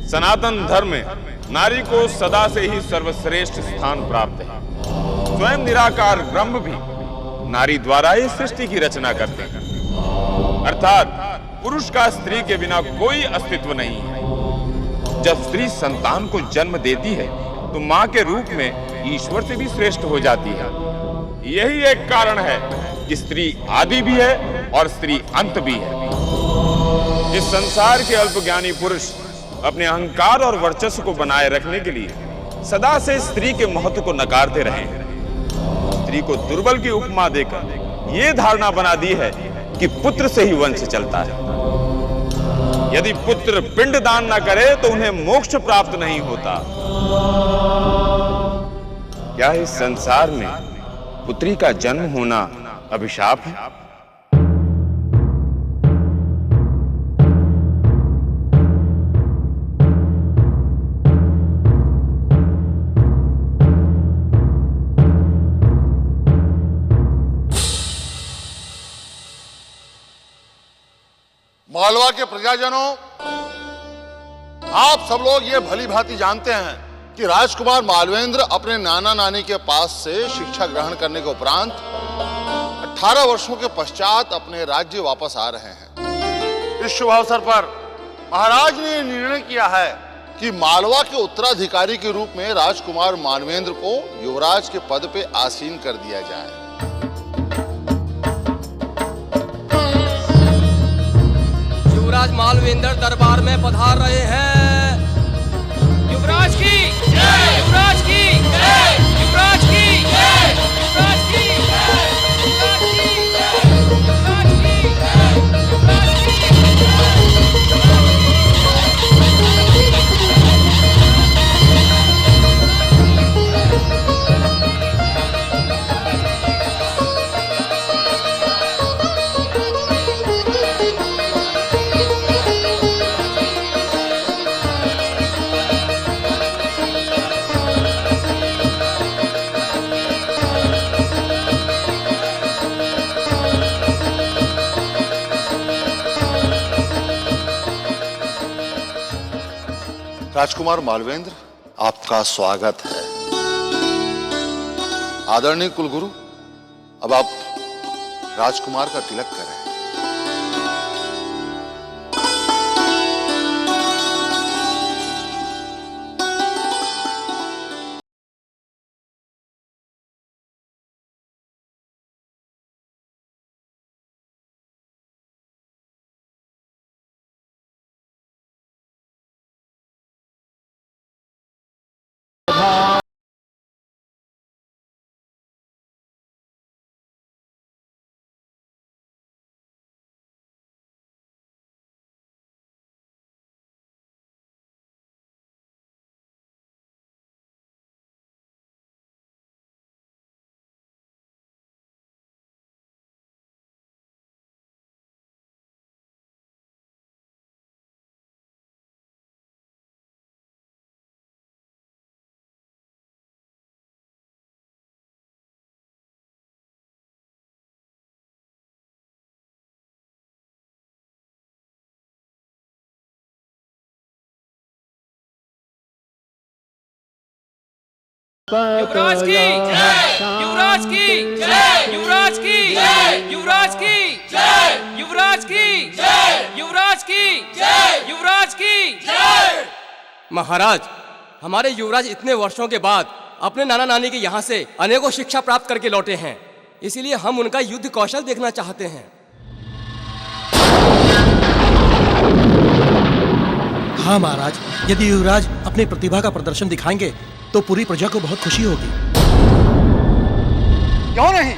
सनातन धर्म में नारी को सदा से ही सर्वश्रेष्ठ स्थान प्राप्त है। स्वयं निराकार ब्रह्म भी नारी द्वारा ही सृष्टि की रचना करते हैं, अर्थात पुरुष का स्त्री के बिना कोई अस्तित्व नहीं है। जब स्त्री संतान को जन्म देती है तो मां के रूप में ईश्वर से भी श्रेष्ठ हो जाती है। यही एक कारण है कि स्त्री आदि भी है और स्त्री अंत भी है। इस संसार के अल्पज्ञानी पुरुष अपने अहंकार और वर्चस्व को बनाए रखने के लिए सदा से स्त्री के महत्व को नकारते रहे हैं। स्त्री को दुर्बल की उपमा देकर यह धारणा बना दी है कि पुत्र से ही वंश चलता है। यदि पुत्र पिंड दान न करे तो उन्हें मोक्ष प्राप्त नहीं होता। क्या इस संसार में पुत्री का जन्म होना अभिशाप है? मालवा के प्रजाजनों, आप सब लोग ये भली भांति जानते हैं कि राजकुमार मालवेंद्र अपने नाना नानी के पास से शिक्षा ग्रहण करने के उपरांत 18 वर्षों के पश्चात अपने राज्य वापस आ रहे हैं। इस शुभ अवसर पर महाराज ने निर्णय किया है कि मालवा के उत्तराधिकारी के रूप में राजकुमार मालवेंद्र को युवराज के पद पे आसीन कर दिया जाए। युवराज मालवेंद्र दरबार में पधार रहे हैं। युवराज की जय, युवराज की जय, युवराज की जय, युवराज की जय, युवराज की जय, युवराज की जय, युवराज राजकुमार मालवेंद्र, आपका स्वागत है। आदरणीय कुलगुरु, अब आप राजकुमार का तिलक करें। युवराज की जय, युवराज की जय, युवराज की जय, युवराज की जय, युवराज की जय, युवराज की जय, युवराज की जय। महाराज, हमारे युवराज इतने वर्षों के बाद अपने नाना नानी के यहाँ से अनेकों शिक्षा प्राप्त करके लौटे हैं, इसीलिए हम उनका युद्ध कौशल देखना चाहते हैं। हाँ महाराज, यदि युवराज अपनी प्रतिभा का प्रदर्शन दिखाएंगे तो पूरी प्रजा को बहुत खुशी होगी। क्यों नहीं,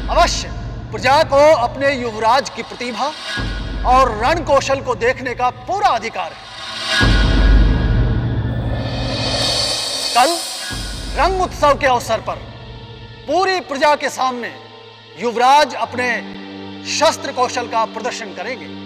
अवश्य। प्रजा को अपने युवराज की प्रतिभा और रण कौशल को देखने का पूरा अधिकार है। कल रंग उत्सव के अवसर पर पूरी प्रजा के सामने युवराज अपने शस्त्र कौशल का प्रदर्शन करेंगे।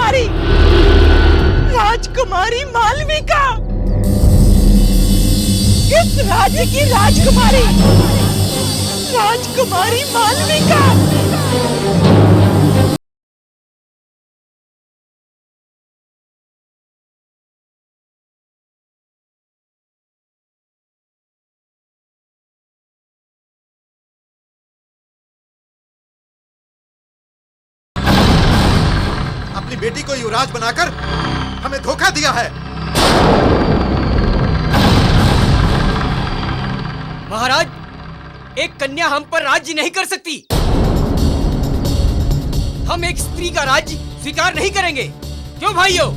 राजकुमारी, राजकुमारी मालविका, इस राज्य की राजकुमारी, राजकुमारी मालविका। अपनी बेटी को युवराज बनाकर हमें धोखा दिया है। महाराज, एक कन्या हम पर राज्य नहीं कर सकती। हम एक स्त्री का राज्य स्वीकार नहीं करेंगे। क्यों भाइयों?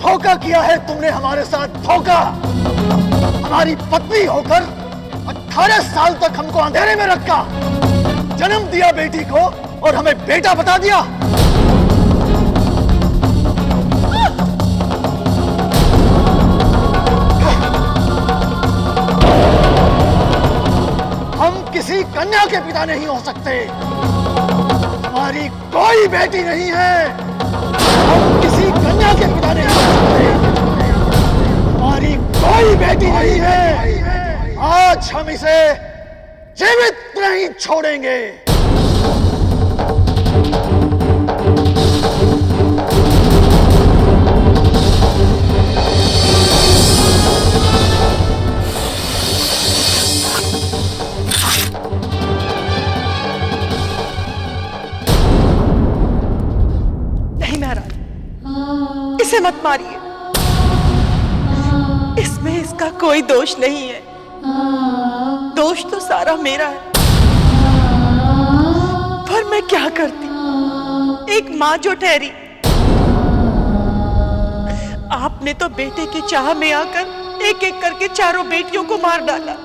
धोखा किया है तुमने हमारे साथ, धोखा। हमारी पत्नी होकर 18 साल तक हमको अंधेरे में रखा, जन्म दिया बेटी को और हमें बेटा बता दिया। हम किसी कन्या के पिता नहीं हो सकते। हमारी कोई बेटी नहीं है। हम किसी कन्या के पिता नहीं हो सकते। हमारी कोई बेटी नहीं है। आज हम इसे जीवित नहीं छोड़ेंगे। नहीं महाराज, इसे मत मारिए। इसमें इसका कोई दोष नहीं है। दोष तो सारा मेरा है। पर मैं क्या करती, एक माँ जो ठहरी। आपने तो बेटे की चाह में आकर एक एक करके चारों बेटियों को मार डाला।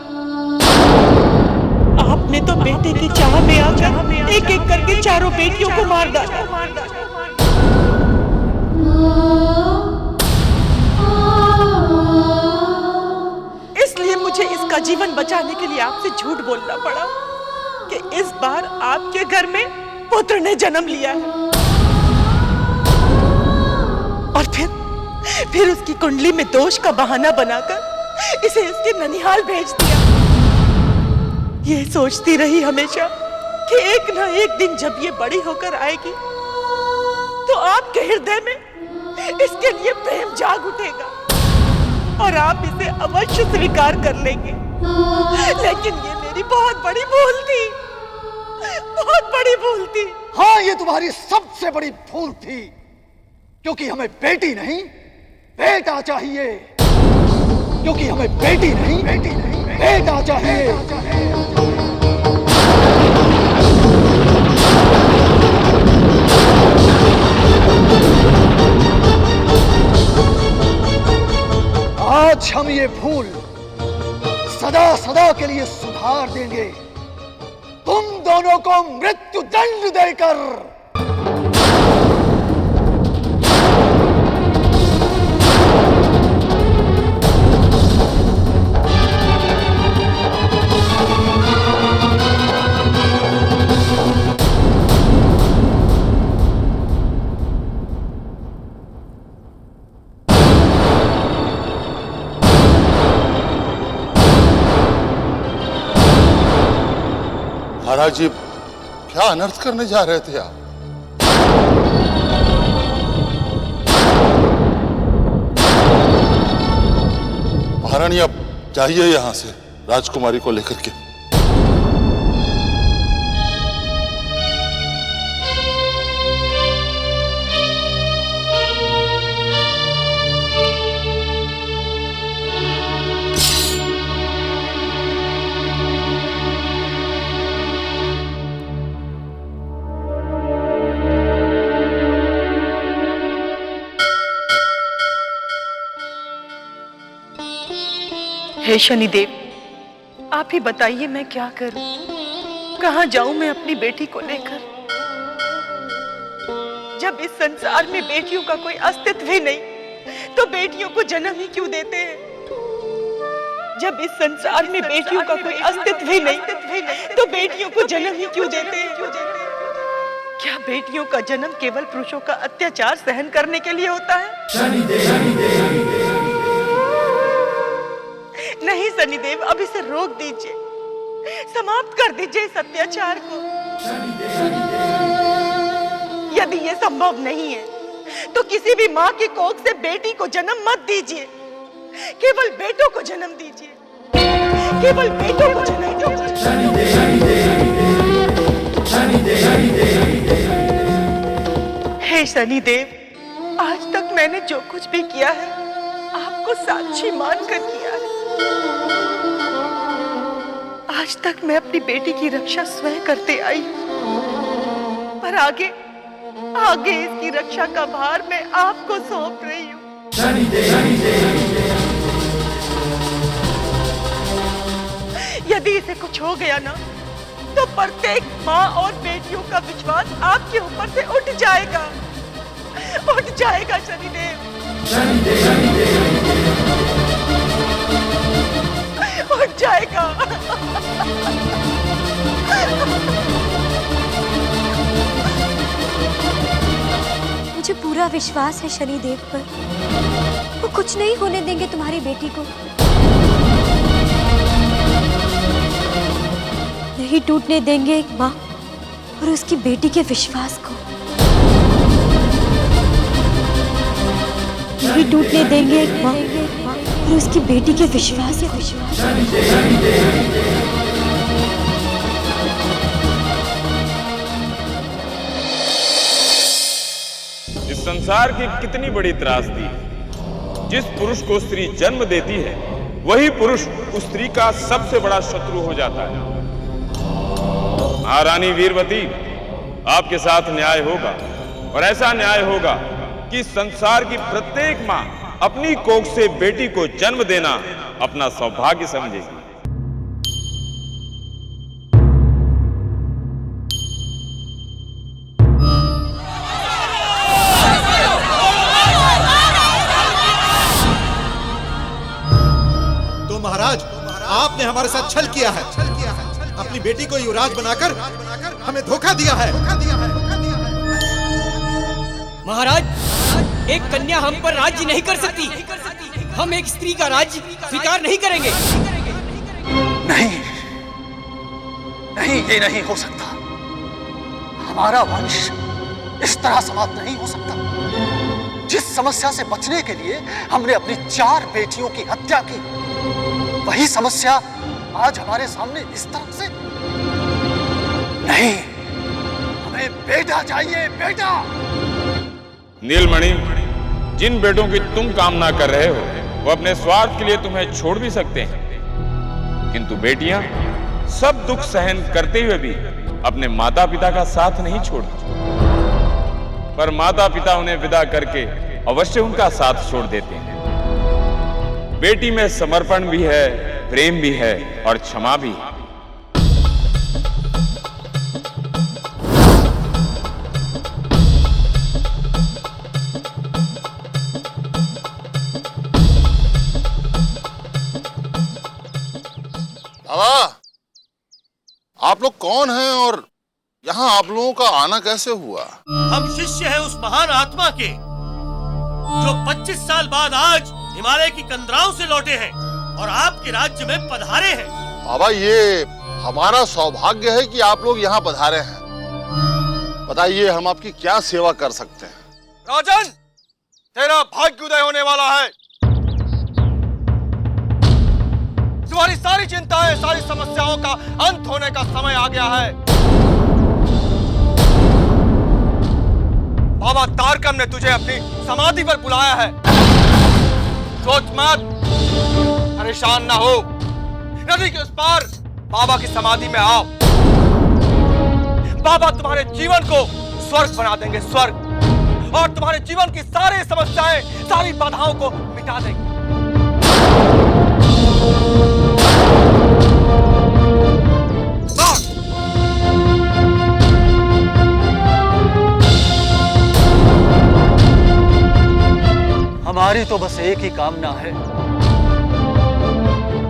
आपने तो बेटे की चाह में आकर एक एक करके चारों बेटियों को मार डाला। इसलिए मुझे इसका जीवन बचाने के लिए आपसे झूठ बोलना पड़ा कि इस बार आपके घर में पुत्र ने जन्म लिया है। और फिर उसकी कुंडली में दोष का बहाना बनाकर इसे इसके ननिहाल भेज दिया। ये सोचती रही हमेशा कि एक ना एक दिन जब ये बड़ी होकर आएगी तो आपके हृदय में इसके लिए प्रेम जाग उठेगा और आप इसे अवश्य स्वीकार कर लेंगे। लेकिन ये मेरी बहुत बड़ी भूल थी, बहुत बड़ी भूल थी। हाँ, ये तुम्हारी सबसे बड़ी भूल थी, क्योंकि हमें बेटी नहीं बेटा चाहिए। क्योंकि हमें बेटी नहीं बेटा चाहिए। आज हम ये भूल सदा सदा के लिए सुधार देंगे, तुम दोनों को मृत्यु दंड देकर। महाराज जी, क्या अनर्थ करने जा रहे थे आप? महारानी, आप जाइए यहां से राजकुमारी को लेकर के। हे शनिदेव, आप ही बताइए मैं क्या करूं, कहां जाऊं मैं अपनी बेटी को लेकर। जब इस संसार में बेटियों का कोई अस्तित्व ही नहीं तो बेटियों को जन्म ही क्यों देते हैं? जब इस संसार में बेटियों का कोई अस्तित्व ही नहीं तो बेटियों को जन्म ही क्यों देते हैं? क्या बेटियों का जन्म केवल पुरुषों का अत्याचार सहन करने के लिए होता है? नहीं शनिदेव, अब इसे रोक दीजिए, समाप्त कर दीजिए इस अत्याचार को। यदि ये संभव नहीं है तो किसी भी माँ की कोख से बेटी को जन्म मत दीजिए, केवल बेटों को जन्म दीजिए, केवल बेटों को जन्म दीजिए। हे शनिदेव, आज तक मैंने जो कुछ भी किया है आपको साक्षी मानकर किया है। आज तक मैं अपनी बेटी की रक्षा स्वयं करते आई हूँ, पर आगे इसकी रक्षा का भार मैं आपको सौंप रही हूँ। यदि इसे कुछ हो गया ना तो प्रत्येक माँ और बेटियों का विश्वास आपके ऊपर से उठ जाएगा शनिदेव, उठ जाएगा। मुझे पूरा विश्वास है शनिदेव पर, वो कुछ नहीं होने देंगे तुम्हारी बेटी को। नहीं टूटने देंगे एक माँ और उसकी बेटी के विश्वास को। नहीं टूटने देंगे एक माँ और उसकी बेटी के विश्वास को। इस संसार की कितनी बड़ी त्रासदी है। जिस पुरुष को स्त्री जन्म देती है वही पुरुष उस स्त्री का सबसे बड़ा शत्रु हो जाता है। महारानी वीरवती, आपके साथ न्याय होगा और ऐसा न्याय होगा कि संसार की प्रत्येक मां अपनी कोख से बेटी को जन्म देना अपना सौभाग्य समझेगी। तो महाराज, आपने हमारे साथ छल किया है, अपनी बेटी को युवराज बनाकर हमें धोखा दिया है। महाराज, एक कन्या हम पर राज्य नहीं कर सकती। हम एक स्त्री का राज्य स्वीकार नहीं करेंगे। नहीं, ये नहीं हो सकता। हमारा वंश इस तरह समाप्त नहीं हो सकता। जिस समस्या से बचने के लिए हमने अपनी 4 बेटियों की हत्या की, वही समस्या आज हमारे सामने इस तरह से। नहीं, हमें बेटा चाहिए, बेटा। नीलमणि, जिन बेटों की तुम कामना कर रहे हो वो अपने स्वार्थ के लिए तुम्हें छोड़ भी सकते हैं, किंतु बेटियां सब दुख सहन करते हुए भी अपने माता पिता का साथ नहीं छोड़ती। पर माता पिता उन्हें विदा करके अवश्य उनका साथ छोड़ देते हैं। बेटी में समर्पण भी है, प्रेम भी है और क्षमा भी है। बाबा, आप लोग कौन हैं और यहाँ आप लोगों का आना कैसे हुआ? हम शिष्य हैं उस महान आत्मा के जो 25 साल बाद आज हिमालय की कंदराओं से लौटे हैं और आपके राज्य में पधारे हैं। बाबा, ये हमारा सौभाग्य है कि आप लोग यहाँ पधारे हैं। बताइए, हम आपकी क्या सेवा कर सकते हैं? राजन, तेरा भाग्य उदय होने वाला है। तुम्हारी सारी चिंताएं, सारी समस्याओं का अंत होने का समय आ गया है। बाबा तारकम ने तुझे अपनी समाधि पर बुलाया है। सोच मत, परेशान ना हो। नदी के उस पार बाबा की समाधि में आओ। बाबा तुम्हारे जीवन को स्वर्ग बना देंगे, स्वर्ग, और तुम्हारे जीवन की सारी समस्याएं, सारी बाधाओं को मिटा देंगे। हमारी तो बस एक ही कामना है,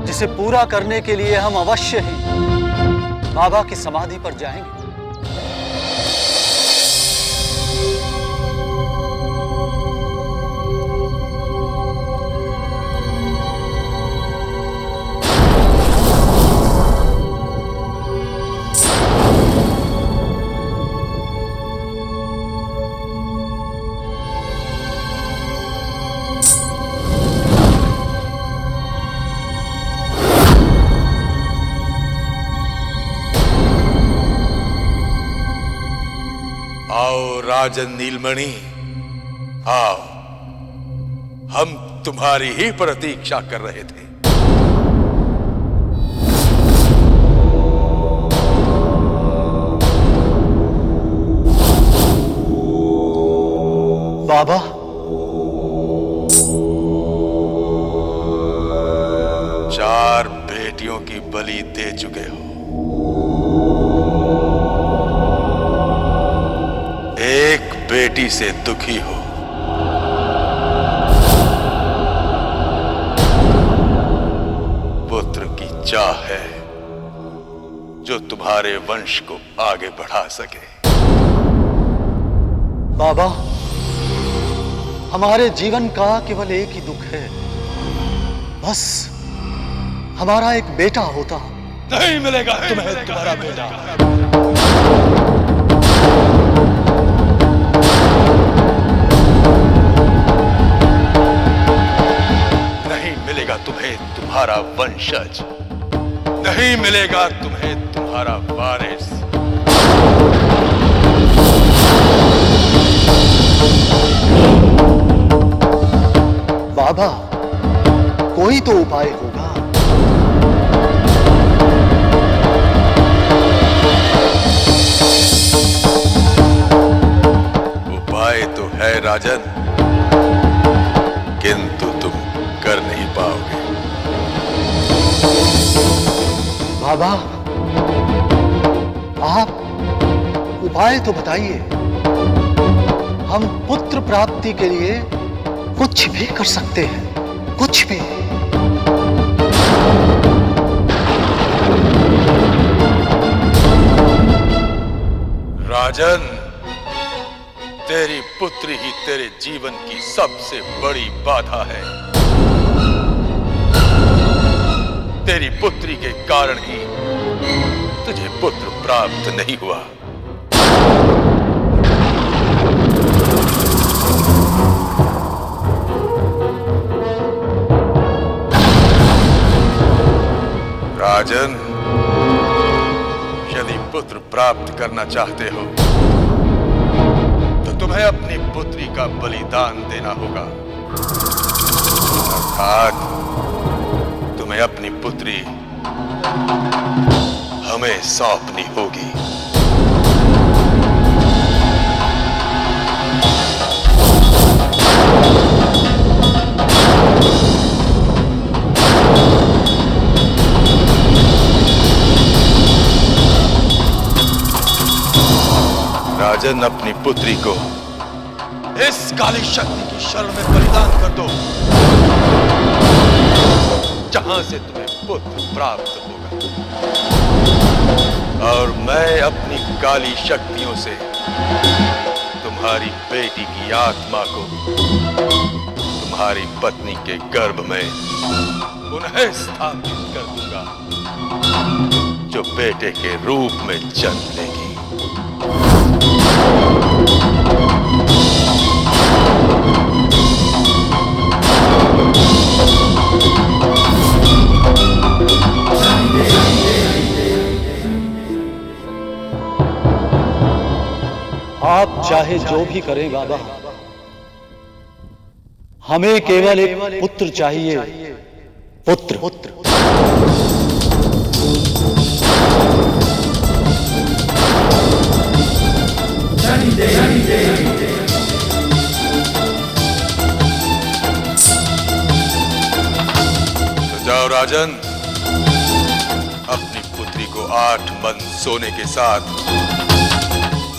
जिसे पूरा करने के लिए हम अवश्य ही बाबा की समाधि पर जाएंगे। आओ राजन नीलमणि, आओ, हम तुम्हारी ही प्रतीक्षा कर रहे थे। बाबा, चार बेटियों की बलि दे चुके हो, एक बेटी से दुखी हो। पुत्र की चाह है जो तुम्हारे वंश को आगे बढ़ा सके। बाबा, हमारे जीवन का केवल एक ही दुख है, बस हमारा एक बेटा होता। नहीं मिलेगा तुम्हें तुम्हारा बेटा। नहीं मिलेगा तुम्हें तुम्हारा वंशज, नहीं मिलेगा तुम्हें तुम्हारा वारिस। बाबा, कोई तो उपाय होगा। उपाय तो है राजन, किंतु तुम कर नहीं पाओगे। बाबा, आप उपाय तो बताइए। हम पुत्र प्राप्ति के लिए कुछ भी कर सकते हैं, कुछ भी। राजन, तेरी पुत्री ही तेरे जीवन की सबसे बड़ी बाधा है। तेरी पुत्री के कारण ही तुझे पुत्र प्राप्त नहीं हुआ। राजन, यदि पुत्र प्राप्त करना चाहते हो तो तुम्हें अपनी पुत्री का बलिदान देना होगा, अर्थात तुम्हें अपनी पुत्री हमें सौंपनी होगी। राजन, अपनी पुत्री को इस काली शक्ति की शरण में बलिदान कर दो, जहां से तुम्हें पुत्र प्राप्त होगा। और मैं अपनी काली शक्तियों से तुम्हारी बेटी की आत्मा को तुम्हारी पत्नी के गर्भ में पुनः स्थापित कर दूंगा, जो बेटे के रूप में जन्म लेगी। आप चाहे जो भी करें बाबा, हमें केवल एक पुत्र चाहिए, पुत्र। तो जाओ राजन, अपनी पुत्री को 8 मन सोने के साथ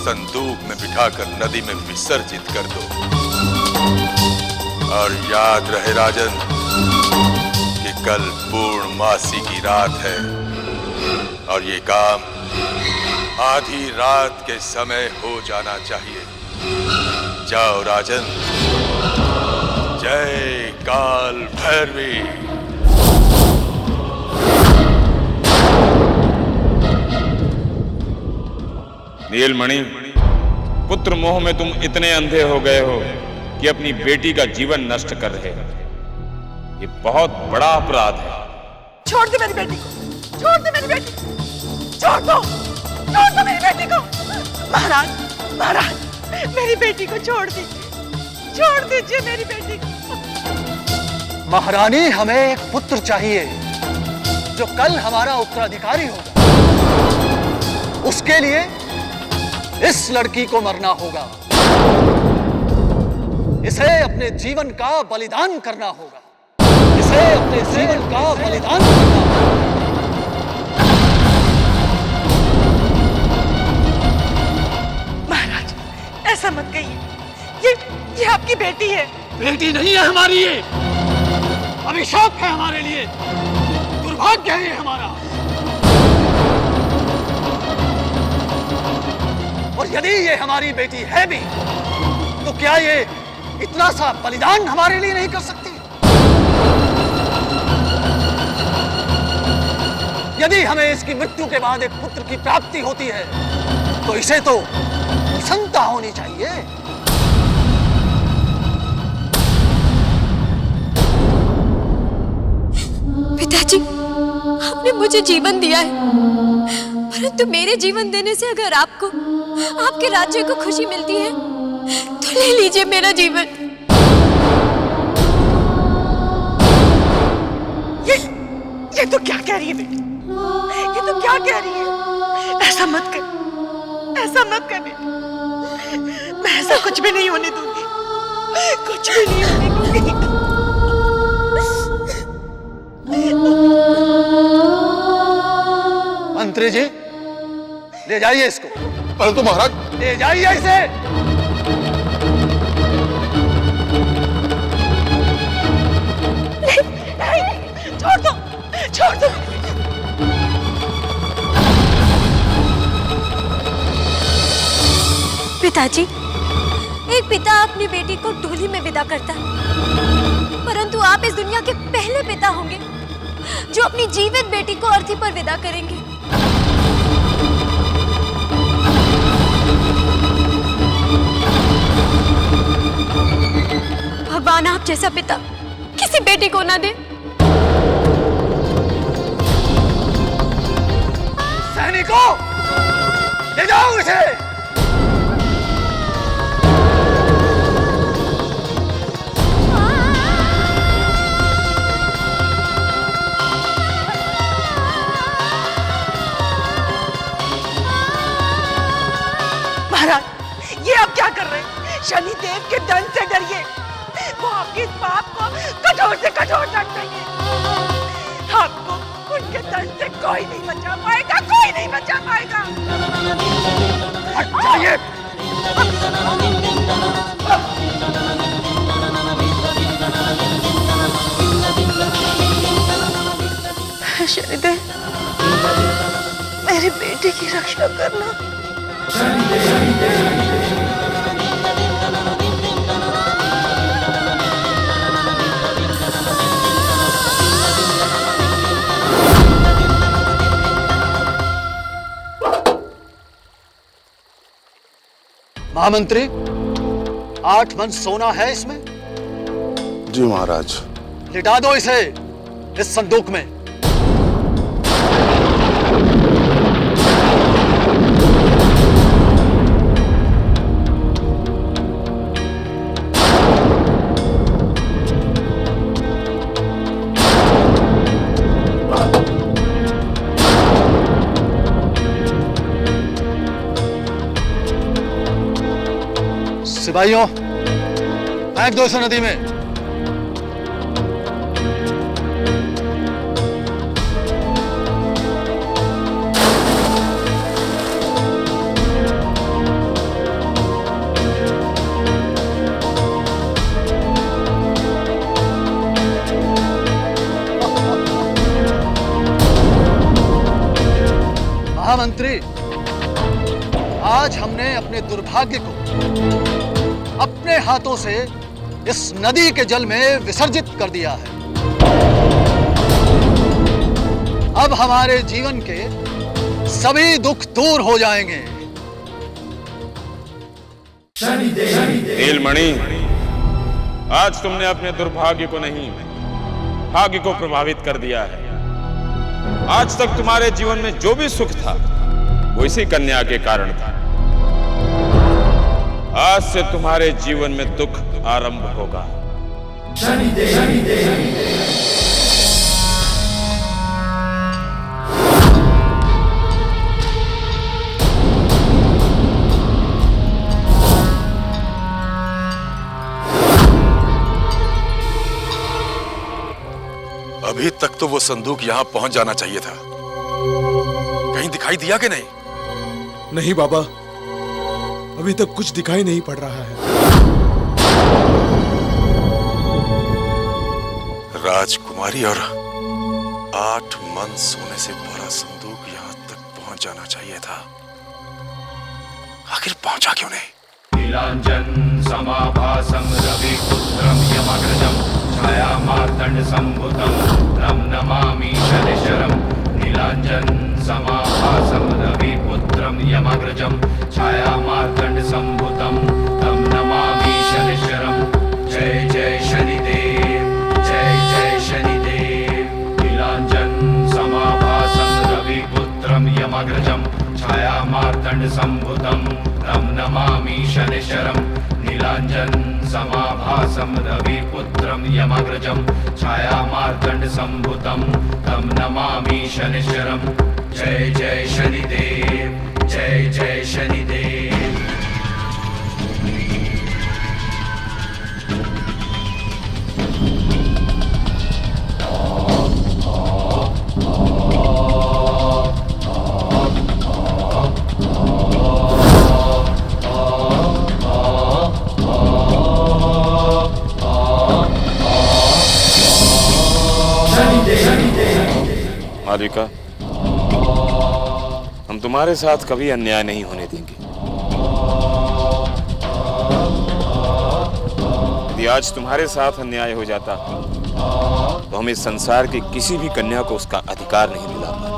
संदूक में बिठाकर नदी में विसर्जित कर दो। और याद रहे राजन कि कल पूर्णमासी की रात है और ये काम आधी रात के समय हो जाना चाहिए। जाओ राजन। जय काल भैरवी। नीलमणि, पुत्र मोह में तुम इतने अंधे हो गए हो कि अपनी बेटी का जीवन नष्ट कर रहे हो। ये बहुत बड़ा अपराध है। छोड़ दे मेरी बेटी को, छोड़ दे मेरी बेटी, छोड़ दो मेरी बेटी को। महाराज, महाराज, मेरी बेटी को छोड़ दीजिए मेरी बेटी को। महारानी, हमें एक पुत्र चाहिए जो कल हमारा उत्तराधिकारी होगा। उसके लिए इस लड़की को मरना होगा, इसे अपने जीवन का बलिदान करना होगा, इसे अपने जीवन का बलिदान करना होगा। महाराज, ऐसा मत कहिए, ये आपकी बेटी है। बेटी नहीं है हमारी, ये अभिशाप है हमारे लिए, दुर्भाग्य है ये हमारा। और यदि ये हमारी बेटी है भी, तो क्या ये इतना सा बलिदान हमारे लिए नहीं कर सकती? यदि हमें इसकी मृत्यु के बाद एक पुत्र की प्राप्ति होती है, तो इसे तो प्रसन्नता होनी चाहिए। पिताजी, आपने मुझे जीवन दिया है, परंतु मेरे जीवन देने से अगर आपको आपके राज्य को खुशी मिलती है तो ले लीजिए मेरा जीवन। ये तो क्या कह रही है बेटी, ये तो क्या कह रही है? ऐसा मत कर, ऐसा मत कर बेटी, मैं ऐसा कुछ भी नहीं होने दूंगी, कुछ भी नहीं होने दूंगी। मंत्री जी, ले जाइए इसको। परंतु महाराज, ले जाइए इसे। नहीं, छोड़ दो, छोड़ दो। पिताजी, एक पिता अपनी बेटी को डोली में विदा करता है, परंतु आप इस दुनिया के पहले पिता होंगे जो अपनी जीवित बेटी को अर्थी पर विदा करेंगे। भगवान आप जैसा पिता किसी बेटी को ना दे। सैनिकों, ले जाओ इसे। महाराज, ये आप क्या कर रहे हैं? शनि देव के दंड से डरिए, वो आपके इस पाप को कठोर से कठोर दंड देंगे। आपको उनके दंड से कोई नहीं बचा पाएगा, कोई नहीं बचा पाएगा। हट जाइए। शनिदेव, मेरी बेटी की रक्षा करना। महामंत्री, 8 मन सोना है इसमें। जी महाराज। लिटा दो इसे इस संदूक में। सिपाहियों, फेंक दो इसे नदी में। मंत्री, आज हमने अपने दुर्भाग्य को अपने हाथों से इस नदी के जल में विसर्जित कर दिया है। अब हमारे जीवन के सभी दुख दूर हो जाएंगे। नीलमणि, आज तुमने अपने दुर्भाग्य को नहीं, भाग्य को प्रभावित कर दिया है। आज तक तुम्हारे जीवन में जो भी सुख था वो इसी कन्या के कारण था। आज से तुम्हारे जीवन में दुख आरंभ होगा। अभी तक तो वो संदूक यहां पहुंच जाना चाहिए था। कहीं दिखाई दिया कि नहीं? नहीं बाबा, अभी तक कुछ दिखाई नहीं पड़ रहा है। राजकुमारी और 8 मन सोने से भरा संदूक यहां तक पहुंच जाना चाहिए था। आखिर पहुंचा क्यों नहीं? नीलांजन समाभासं रविपुत्रं यमग्रजं छायामार्तंड संभुतं तं नमामि शनिश्चरं। नीलांजन समाभासं रविपुत्रं यमग्रजं छायामार्तंड संभुतं तं नमामि शनिश्चरं। जय जय शनिदेव, जय जय शनिदेव। नीलांजन समाभासं रविपुत्रं यमग्रजं छायामार्तंड संभुतं तं नमामि शनिश्चरं। नीलांजन समाभासं रविपुत्रं यमग्रजं छायामार्तंड संभुतं तं नमामि शनिश्चरं। जय जय शनिदेव, जय जय शनिदेव। मालविका, हम तुम्हारे साथ कभी अन्याय नहीं होने देंगे। यदि आज तुम्हारे साथ अन्याय हो जाता तो हम इस संसार की किसी भी कन्या को उसका अधिकार नहीं दिला पाते।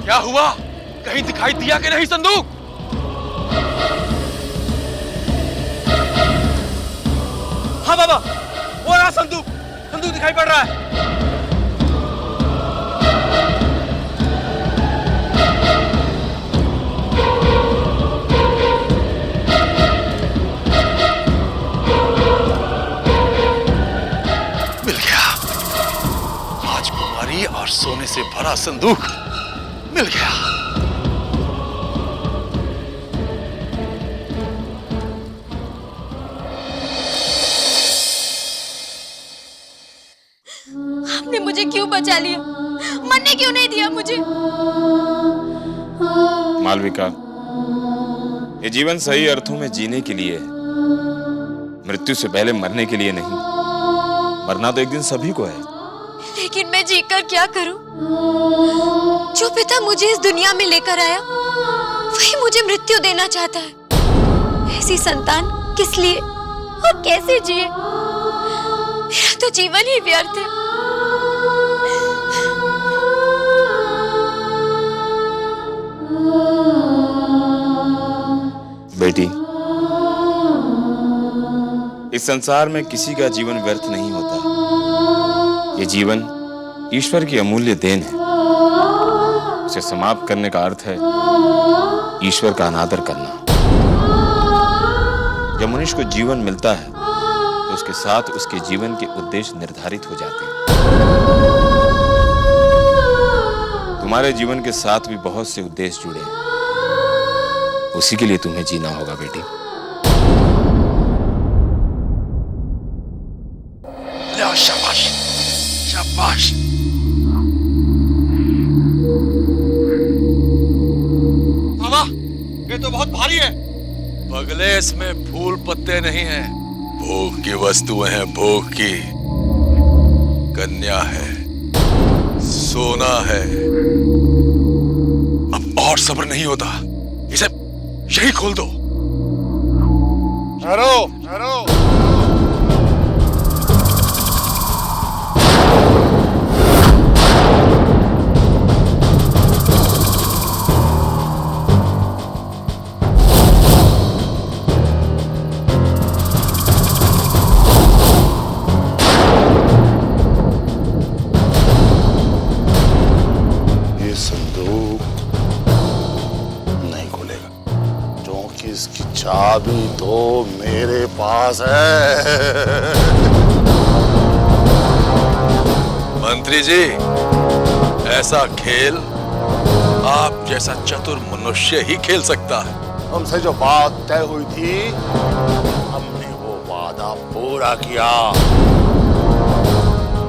क्या हुआ? कहीं दिखाई दिया कि नहीं संदूक? हाँ बाबा, वो रहा संदूक। संदूक दिखाई पड़ रहा है। मिल गया। राजकुमारी और सोने से भरा संदूक मिल गया। आपने मुझे क्यों बचा लिया? मरने क्यों नहीं दिया मुझे? मालविका, ये जीवन सही अर्थों में जीने के लिए है, मृत्यु से पहले मरने के लिए नहीं। मरना तो एक दिन सभी को है। लेकिन मैं जीकर क्या करूं? जो पिता मुझे इस दुनिया में लेकर आया वही मुझे मृत्यु देना चाहता है। ऐसी संतान किस लिए और कैसे जिए? मेरा तो जीवन ही व्यर्थ है। बेटी, इस संसार में किसी का जीवन व्यर्थ नहीं होता। ये जीवन ईश्वर की अमूल्य देन है। उसे समाप्त करने का अर्थ है ईश्वर का अनादर करना। जब मनुष्य को जीवन मिलता है तो उसके साथ उसके जीवन के उद्देश्य निर्धारित हो जाते हैं। तुम्हारे जीवन के साथ भी बहुत से उद्देश्य जुड़े हैं, उसी के लिए तुम्हें जीना होगा बेटी। शाबाश, शाबाश। बाबा, ये तो बहुत भारी है। पगले, इसमें फूल पत्ते नहीं हैं, भोग की वस्तुएं हैं, भोग की। कन्या है, सोना है। अब और सब्र नहीं होता, इसे यही खोल दो। ठहरो, ठहरो। चाबी तो मेरे पास है। मंत्री जी, ऐसा खेल आप जैसा चतुर मनुष्य ही खेल सकता है। हमसे जो बात तय हुई थी, हमने वो वादा पूरा किया।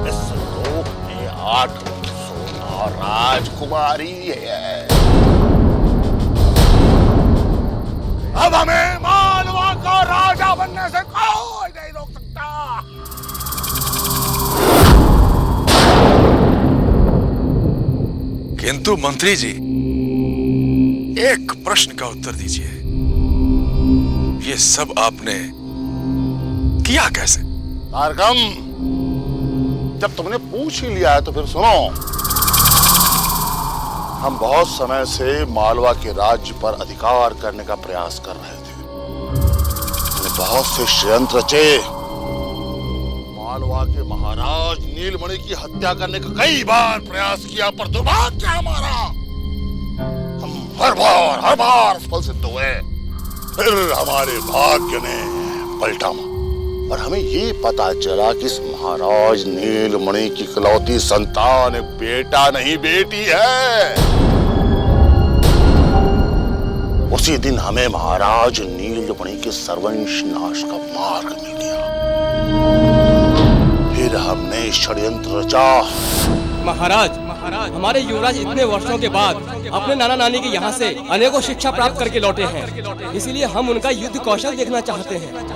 इस संदूक में 8 सोना राजकुमारी है। अब हमें मालवा का राजा बनने से कोई नहीं रोक सकता। किंतु मंत्री जी, एक प्रश्न का उत्तर दीजिए। ये सब आपने किया कैसे? तारकम, जब तुमने पूछ ही लिया है तो फिर सुनो। हम बहुत समय से मालवा के राज्य पर अधिकार करने का प्रयास कर रहे थे। हमने बहुत से षड्यंत्र रचे। मालवा के महाराज नीलमणि की हत्या करने का कई बार प्रयास किया, पर दुर्भाग्य हमारा, हम हर बार सफल सिद्ध हुए। फिर हमारे भाग्य ने पलटा और हमें ये पता चला कि इस महाराज नीलमणि की इकलौती संतान बेटा नहीं बेटी है। उसी दिन हमें महाराज नीलमणि के सर्वंश नाश का मार्ग मिल गया। फिर हमने षड्यंत्र रचा। महाराज, हमारे युवराज इतने वर्षों के बाद अपने नाना नानी के यहाँ से अनेकों शिक्षा प्राप्त करके लौटे हैं, इसीलिए हम उनका युद्ध कौशल देखना चाहते हैं।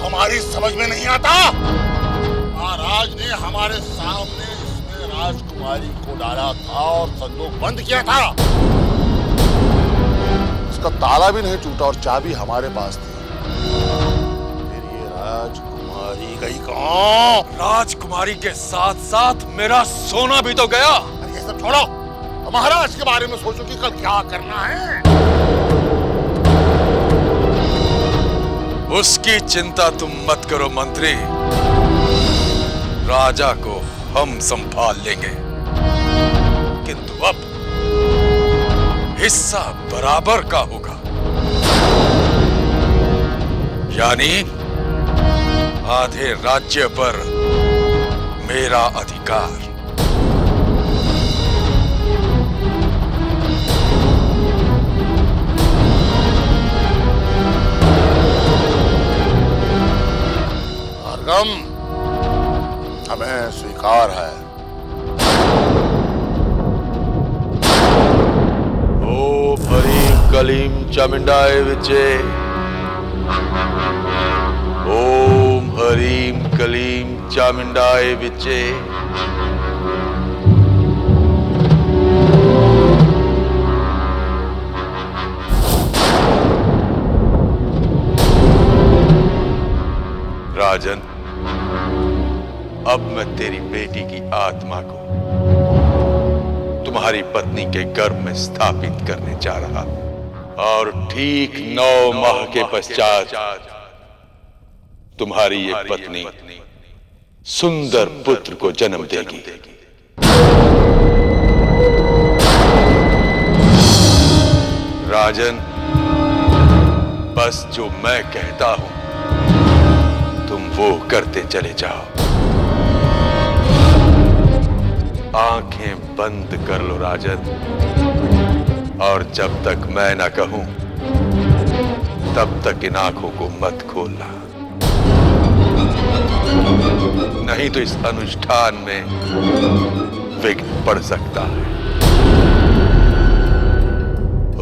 हमारी समझ में नहीं आता। महाराज ने हमारे सामने इसमें राजकुमारी को डाला था और संदूक बंद किया था। इसका ताला भी नहीं टूटा और चाबी हमारे पास थी। फिर ये राजकुमारी गई कहाँ? राजकुमारी के साथ साथ मेरा सोना भी तो गया। ये सब छोड़ो, महाराज के बारे में सोचो कि कल क्या करना है। उसकी चिंता तुम मत करो मंत्री। राजा को हम संभाल लेंगे, किंतु अब हिस्सा बराबर का होगा, यानी आधे राज्य पर मेरा अधिकार। भार्गम, हमें स्वीकार है। ओम हरीम कलीम चामुंडाय विचे। ओम हरीम कलीम चामुंडाय विचे। राजन, अब मैं तेरी बेटी की आत्मा को तुम्हारी पत्नी के गर्भ में स्थापित करने जा रहा हूं, और ठीक 9 माह के पश्चात तुम्हारी ये पत्नी सुंदर पुत्र को जन्म देगी। राजन, बस जो मैं कहता हूं तुम वो करते चले जाओ। आंखें बंद कर लो राजन, और जब तक मैं ना कहूं तब तक इन आंखों को मत खोलना, नहीं तो इस अनुष्ठान में विघ्न पड़ सकता है।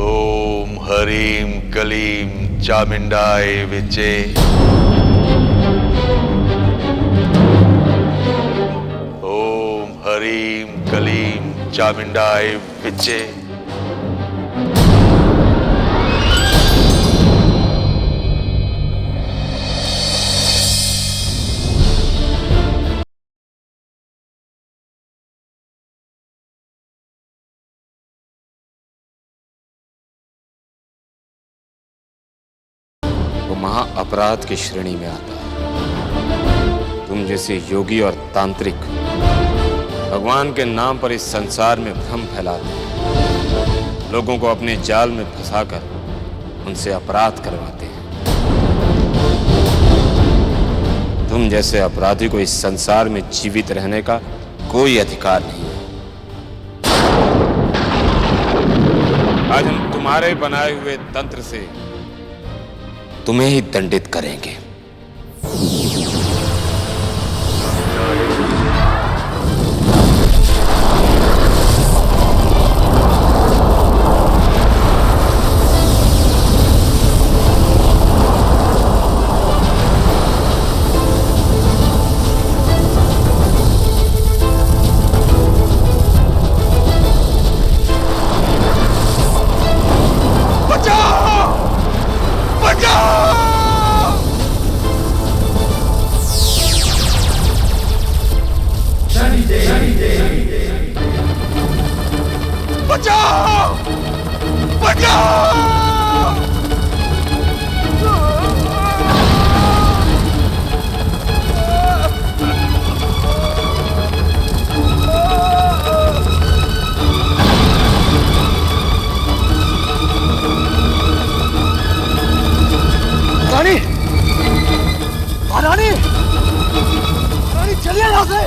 ओम हरीम कलीम चामुंडाय विचे। ओम हरीम कलीम चामुंडाय विचे। महा अपराध की श्रेणी में आता है। तुम जैसे योगी और तांत्रिक भगवान के नाम पर इस संसार में भ्रम फैलाते हैं, लोगों को अपने जाल में फंसाकर उनसे अपराध करवाते हैं। तुम जैसे अपराधी को इस संसार में जीवित रहने का कोई अधिकार नहीं है। आज हम तुम्हारे बनाए हुए तंत्र से तुम्हें ही दंडित करेंगे। रानी, रानी, रानी चलिए यहाँ से।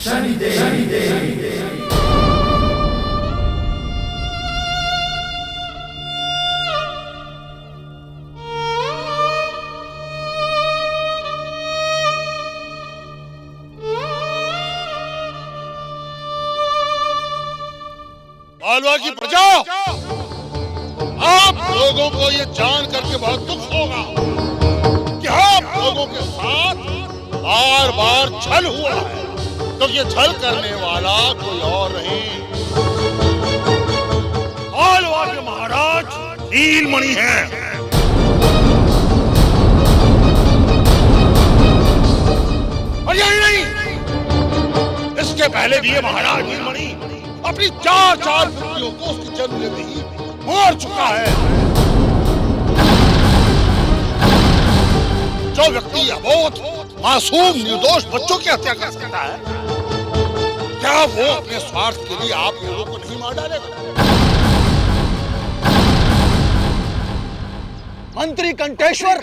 मालवा की प्रजा, आप लोगों को ये जान करके बहुत दुख होगा कि आप लोगों के साथ बार बार छल हुआ है। तो ये छल करने वाला कोई और नहीं, मालवा के महाराज नीलमणि हैं। और यही नहीं, इसके पहले भी ये महाराज नीलमणि अपनी चार पुत्रियों को उसकी जन्म लेते ही मार चुका है। जो व्यक्ति अबोध मासूम निर्दोष बच्चों की हत्या कर सकता है, क्या वो अपने स्वार्थ के लिए आप लोगों को नहीं मार डालेगा? मंत्री कंठेश्वर,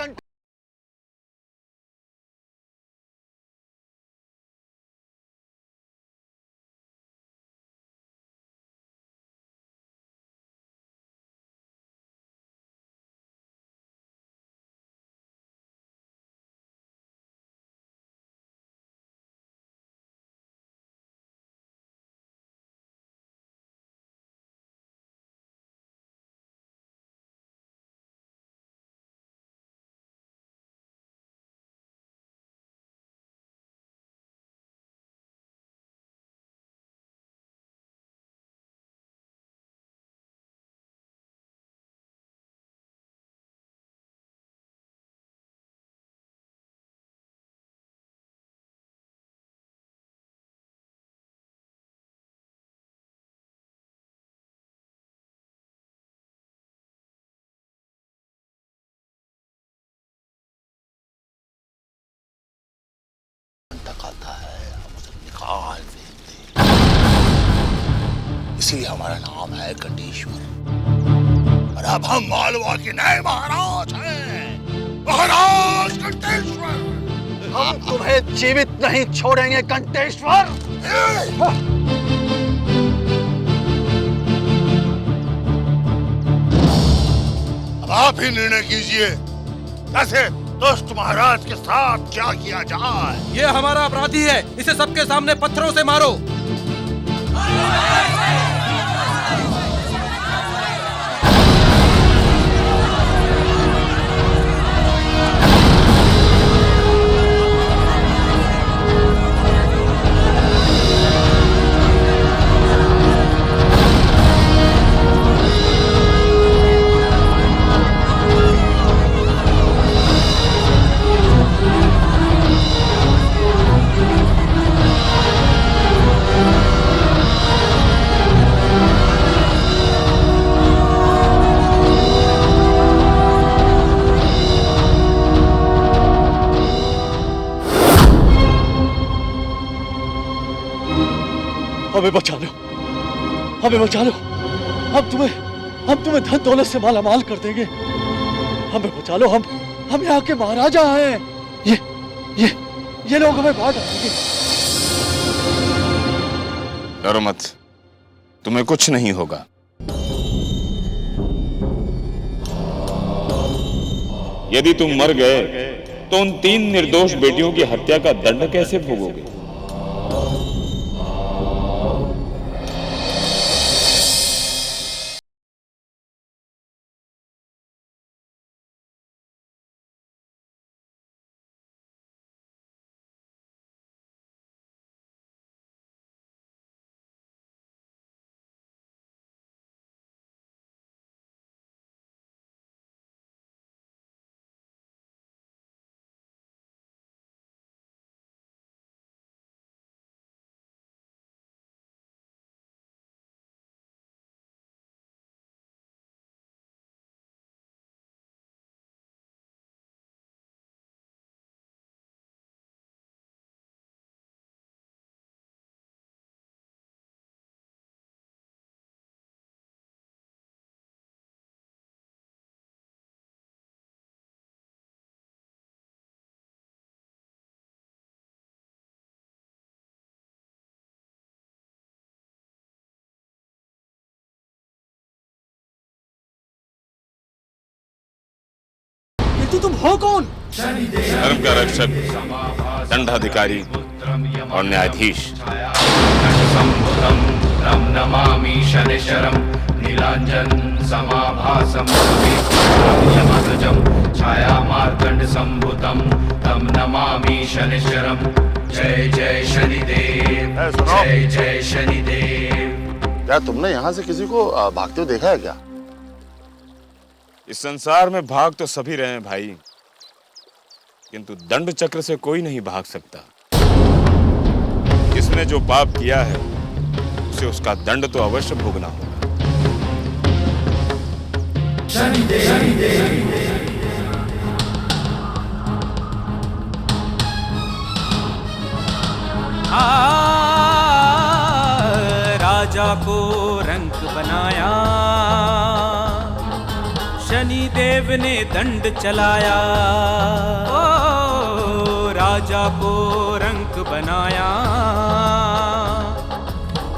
इसीलिए हमारा नाम है कंठेश्वर। और अब हम मालवा के नए महाराज हैं, महाराज कंठेश्वर। हम तुम्हें जीवित नहीं छोड़ेंगे कंठेश्वर। अब आप ही निर्णय कीजिए, कैसे दुष्ट महाराज के साथ क्या किया जाए। ये हमारा अपराधी है, इसे सबके सामने पत्थरों से मारो। हमें बचा लो, हमें बचा लो। हम तुम्हें धन दौलत से माला माल कर देंगे। हमें बचा लो, हम यहाँ के महाराजा हैं। ये लोग हमें बांट डालेंगे। डरो मत, तुम्हें कुछ नहीं होगा। यदि तुम मर गए तो उन 3 निर्दोष बेटियों की हत्या का दंड कैसे भोगोगे? किंतु तुम हो कौन? धर्म का रक्षक, दंडाधिकारी और न्यायाधीश। रम नमामि शनिश्चरम नीलांजन समाभासम यमग्रजम छाया मार्तंड संभुतम तम नमामि शनिश्चरम। जय जय शनिदेव, जय जय शनिदेव। क्या तुमने यहाँ से किसी को भागते हुए देखा है क्या? इस संसार में भाग तो सभी रहे हैं भाई, किंतु दंड चक्र से कोई नहीं भाग सकता। जिसने जो पाप किया है उसे उसका दंड तो अवश्य भोगना होगा। राजा को रंक बनाया, शनि देव ने दंड चलाया। ओ राजा को रंक बनाया,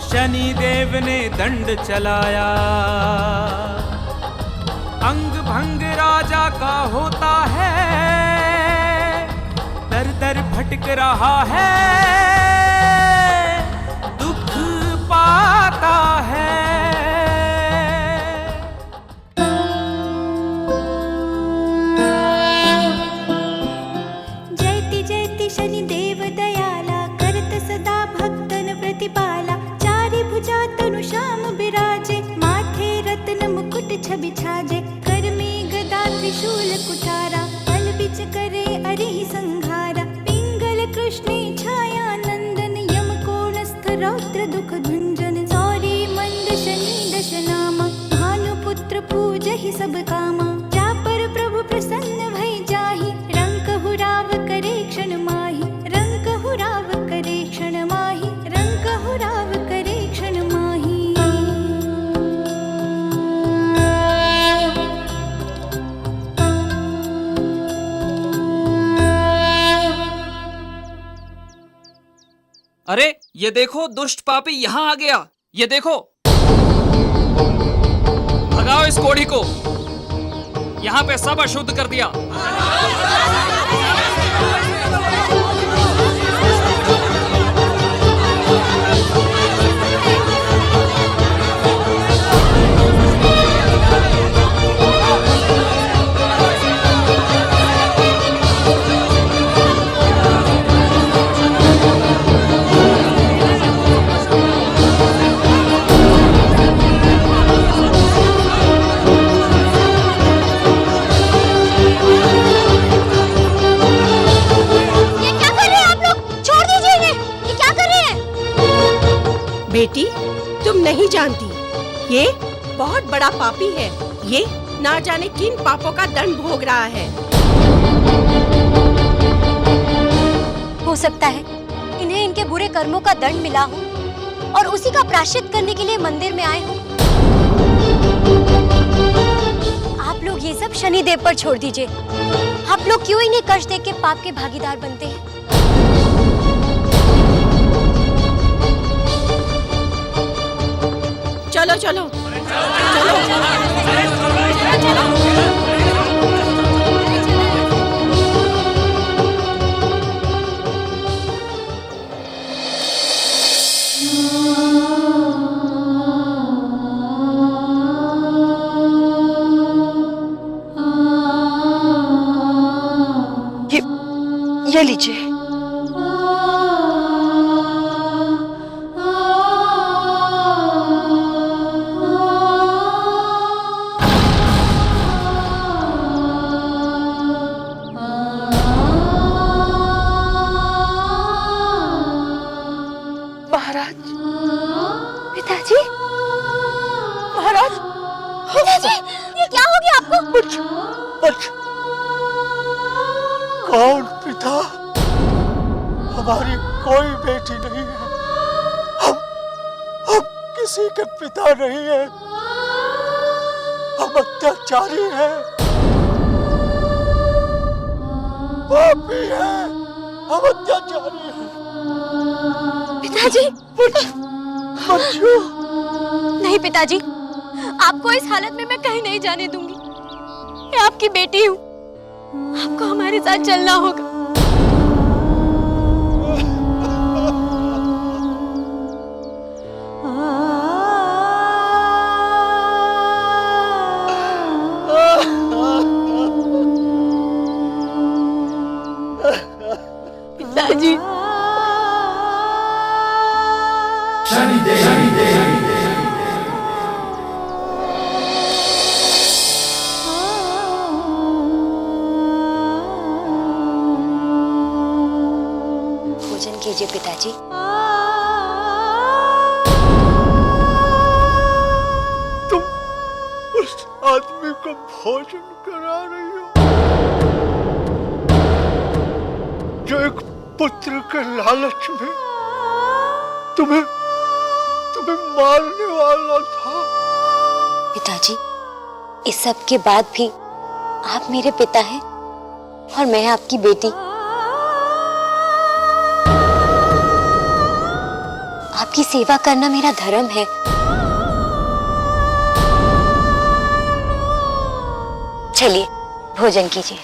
शनि देव ने दंड चलाया। अंग भंग राजा का होता है, दर दर भटक रहा है, दुख पाता है। जयति जयति शनि देव दयाला, करत सदा भक्तन प्रतिपाला। चारि भुजा तनु श्याम विराजे, माथे रत्न मुकुट छवि छाजे। कर में गदा त्रिशूल कुठारा, पल बिच करे अरिहि संघारा। पिंगल कृष्णे छाया नंदन, यम कोणस्थ रौद्र दुख भंजन। सौरी मंद शनि दश नामा, भानुपुत्र पूजहि सब कामा। जा पर प्रभु प्रसन्न भई जाहि, रंक हुराव करे क्षण माहि। रंक हुराव करे क्षण माहि, रंक हुराव करे क्षण माहि। अरे ये देखो, दुष्ट पापी यहाँ आ गया। ये देखो, भगाओ इस कोढ़ी को। यहाँ पे सब अशुद्ध कर दिया। बेटी, तुम नहीं जानती, ये बहुत बड़ा पापी है। ये ना जाने किन पापों का दंड भोग रहा है। हो सकता है इन्हें इनके बुरे कर्मों का दंड मिला हो और उसी का प्रायश्चित करने के लिए मंदिर में आए हो। आप लोग ये सब शनि देव पर छोड़ दीजिए। आप लोग क्यों इन्हें कष्ट देख के पाप के भागीदार बनते हैं? चलो चलो चलो, ये लीजिए। कौन पिता? हमारी कोई बेटी नहीं है। हम किसी के पिता नहीं है। हम अत्याचारी हैं, पापी हैं, हम अत्याचारी हैं। पिताजी, बच्चों, नहीं पिताजी, आपको इस हालत में मैं कहीं नहीं जाने दूंगी। मैं आपकी बेटी हूँ। आपको हमारे साथ चलना होगा। पिताजी, भोजन कीजिए पिताजी। तुम उस आदमी को भोजन करा रही हो जो एक पुत्र के लालच में तुम्हें मारने वाला था। पिताजी, इस सब के बाद भी आप मेरे पिता हैं और मैं आपकी बेटी। आपकी सेवा करना मेरा धर्म है। चलिए भोजन कीजिए।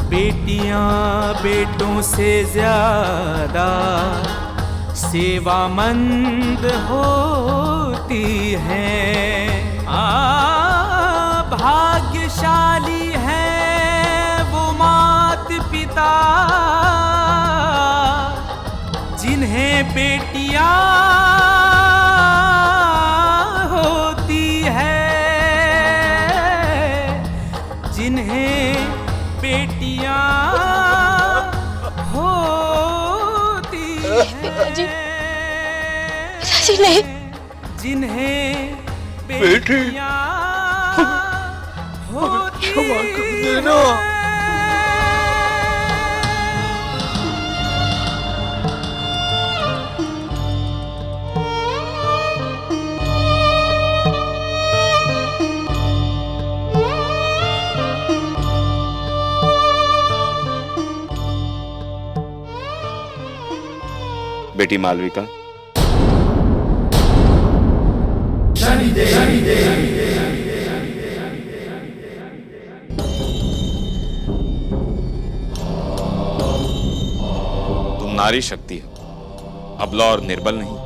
बेटियां बेटों से ज्यादा सेवामंद होती हैं। भाग्यशाली है वो मात पिता जिन्हें बेटियां होती है, जिन्हें बेटियां होती हैं। पिताजी, नहीं, जिन्हें बेटियां क्षमा कर देना। बेटी मालविका, तुम नारी शक्ति हो, अबला और निर्बल नहीं।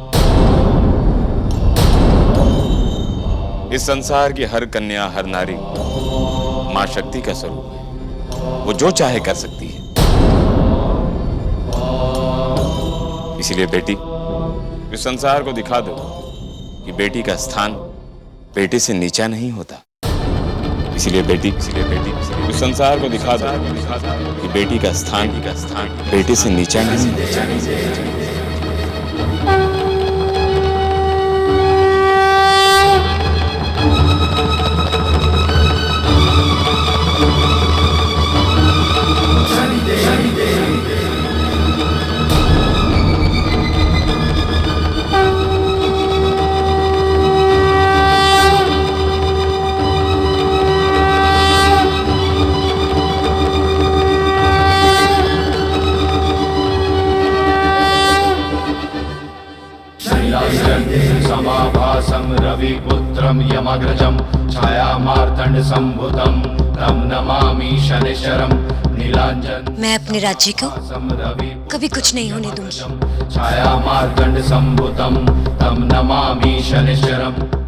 इस संसार की हर कन्या, हर नारी मां शक्ति का स्वरूप है। वो जो चाहे कर सकती है। इसीलिए बेटी, इस संसार को दिखा दो कि बेटी का स्थान बेटे से नीचा नहीं होता। इसीलिए बेटी, इस संसार को दिखा दो कि बेटी का स्थान बेटे से नीचा नहीं। समाभासं रविपुत्रं यमग्रजं छायामार्तंड संभुतं तं नमामि शनिश्चरं नीलांजन। मैं अपने राज्य को कभी कुछ नहीं होने दूंगी। छायामार्तंड संभुतं तं नमामि शनिश्चरं।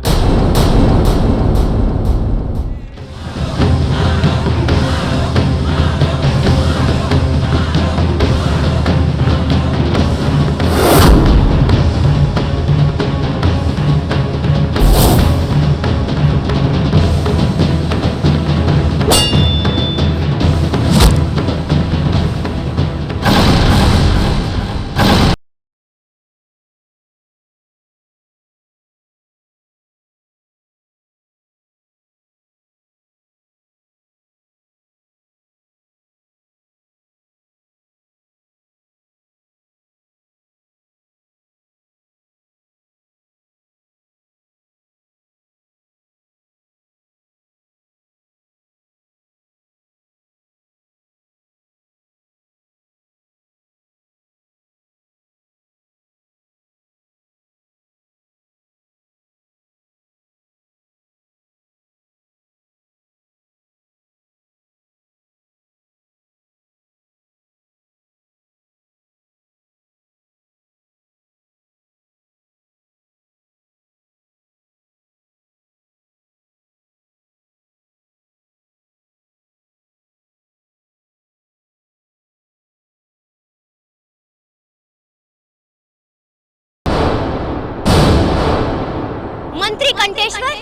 मंत्री कंटेश्वर,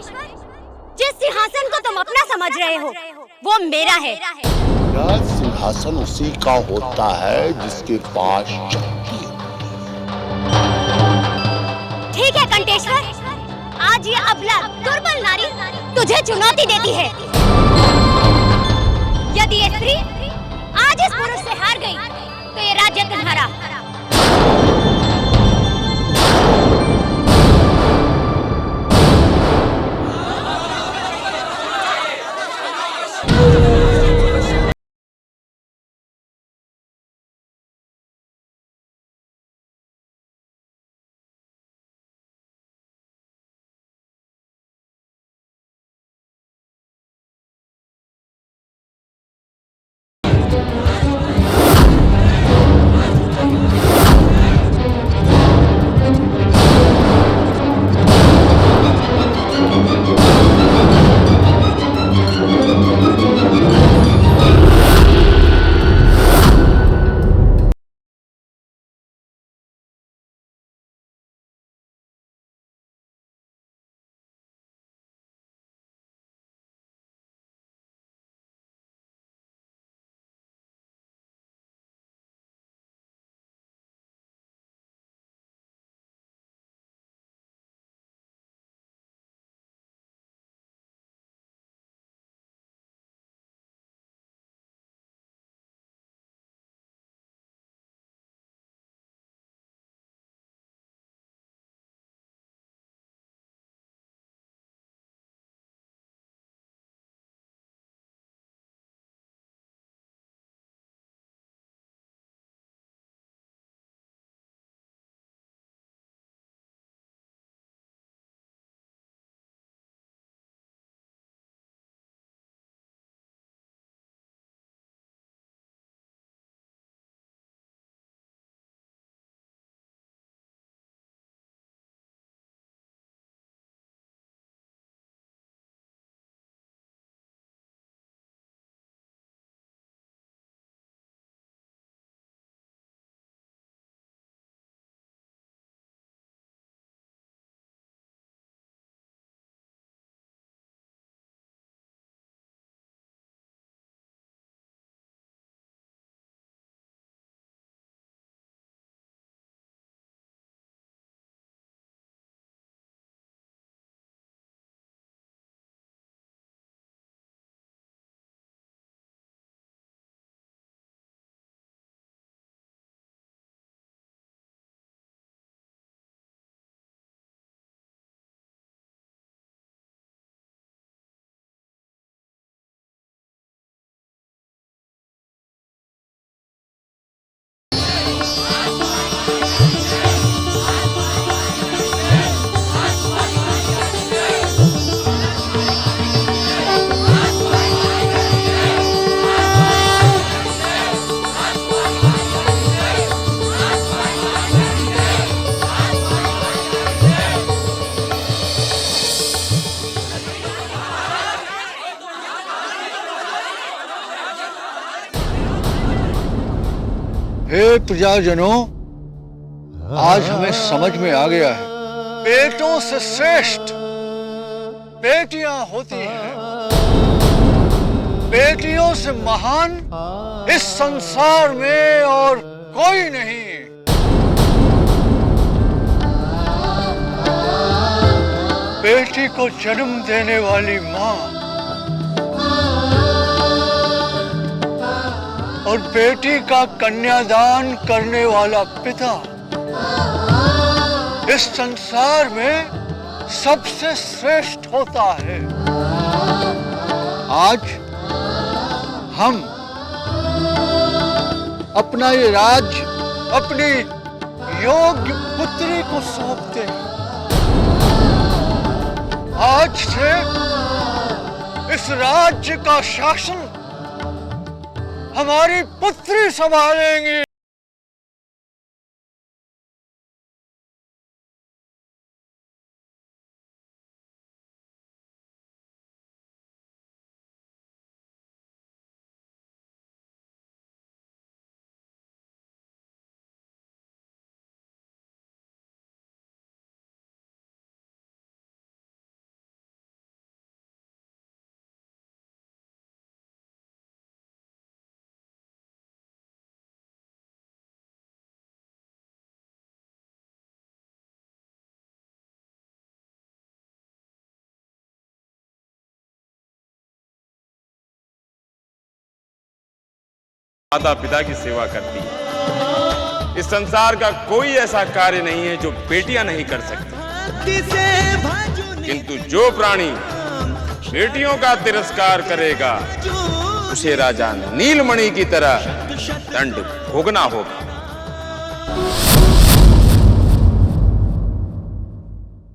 जिस सिंहासन को तुम अपना समझ रहे हो वो मेरा है। राज सिंहासन उसी का होता है जिसके पास शक्ति होती है। ठीक है कंटेश्वर, आज ये अबला दुर्बल नारी तुझे चुनौती देती है। यदि ये स्त्री आज इस पुरुष से हार गई तो ये राज्य तुम्हारा। हे प्रजाजनों, आज हमें समझ में आ गया है, बेटों से श्रेष्ठ बेटियां होती हैं। बेटियों से महान इस संसार में और कोई नहीं। बेटी को जन्म देने वाली माँ और बेटी का कन्यादान करने वाला पिता इस संसार में सबसे श्रेष्ठ होता है। आज हम अपना ये राज्य अपनी योग्य पुत्री को सौंपते हैं। आज से इस राज्य का शासन हमारी पुत्री संभालेंगी। माता पिता की सेवा करती है। इस संसार का कोई ऐसा कार्य नहीं है जो बेटियां नहीं कर सकती, किंतु जो प्राणी बेटियों का तिरस्कार करेगा उसे राजा नीलमणि की तरह दंड भोगना होगा।